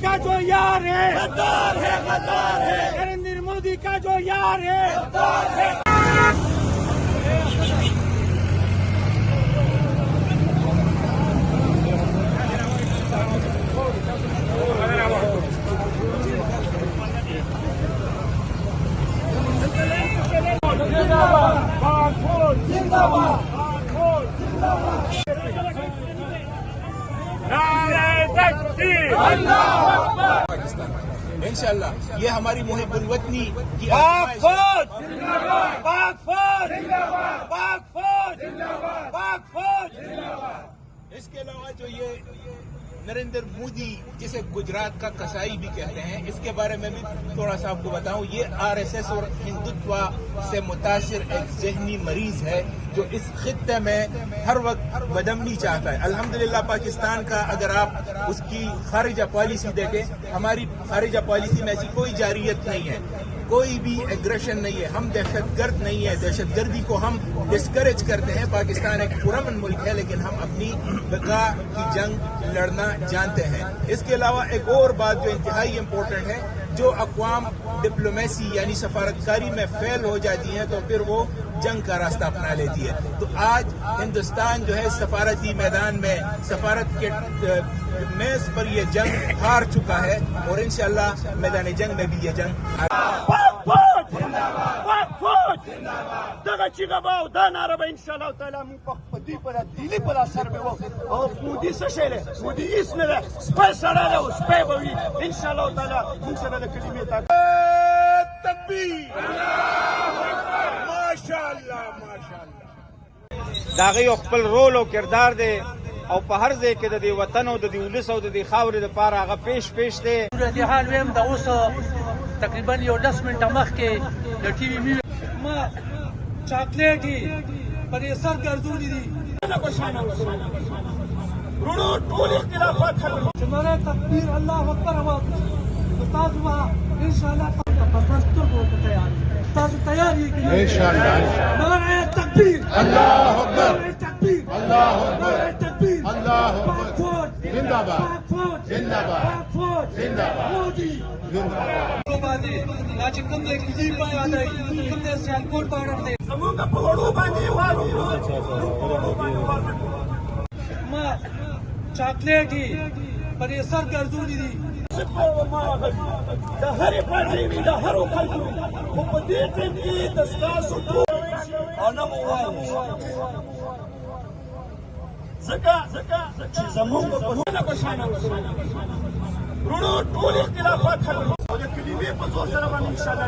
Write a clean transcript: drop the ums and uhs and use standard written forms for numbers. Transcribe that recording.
का जो यार है गद्दार है, गद्दार है। नरेंद्र मोदी का जो यार है गद्दार है। इंशाअल्लाह ये हमारी मुहिब्बुल वतनी की पाक फौज जिंदाबाद, पाक फौज जिंदाबाद, पाक फौज जिंदाबाद, पाक फौज जिंदाबाद। इसके अलावा जो ये नरेंद्र मोदी जिसे गुजरात का कसाई भी कहते हैं, इसके बारे में भी थोड़ा सा आपको बताऊं। ये आरएसएस और हिंदुत्व से मुतासिर एक जहनी मरीज है जो इस खित्ते में हर वक्त बदमनी चाहता है। अल्हम्दुलिल्लाह पाकिस्तान का अगर आप उसकी खारिजा पॉलिसी देखें, हमारी खारिजा पॉलिसी में ऐसी कोई जारियत नहीं है, कोई भी एग्रेशन नहीं है, हम दहशतगर्द नहीं है, दहशतगर्दी को हम डिस्करेज करते हैं। पाकिस्तान एक पुरअमन मुल्क है, लेकिन हम अपनी बका की जंग लड़ना जानते हैं। इसके अलावा एक और बात जो इंतहाई इम्पोर्टेंट है, जो अक़वाम डिप्लोमेसी यानी सफारतकारी में फेल हो जाती है तो फिर वो जंग का रास्ता अपना लेती है। तो आज हिंदुस्तान जो है सफारती मैदान में सफारत के मेज पर ये जंग हार चुका है और इंशाअल्लाह मैदान जंग में भी ये जंग دغه چې غواو دا ناره به انشاءالله تعالی موږ په دې په دلی په اثر به وو او مودي څه شی دی؟ مودي هیڅ نه دی، سپی سړی دی او سپی به وي انشاءالله تعالی موږ سره د کلمې تکبیر ماشاءالله ماشاءالله دا غي خپل رول او کردار دی او په هر ځای کې د دې وطن او د دې ولس او د دې خاورې لپاره هغه پیش دی. صورت حال ویم د اوس تقریبا یو 10 منټه مخکې د ټي وي ما چاکلیټ پر یې سر ګرځولي دي. ورونو ټول اختلافات ختم چې ناره تکبیر الله اکبر اواز تاسو به انشاءالله پسند سترګو ته تیار تاسو تیار یې इंशाअल्लाह। ناره تکبیر अल्लाह अकबर, ناره تکبیر अल्लाह अकबर, ناره تکبیر अल्लाह پاک अकबर। فوج जिंदाबाद, پاک فوج जिंदाबाद, پاک فوج जिंदाबाद। مودي باندې دا چې کوم دی کلی په یاد دی کوم دی سیالکوټ باندې دی زمونږ په وړو باندې وارو ما چاکلیټ پر یې سر ګرځولي دي. د هرې پارټۍ وي د هرو خلکو وي، خو په دې ټیم کې د ستاسو ټول او نه مو وایو ځکه چې زمونږ په نه په شان ورونو ټول اختلافات ختم او د کلمې په زور سره باندې انشاءالله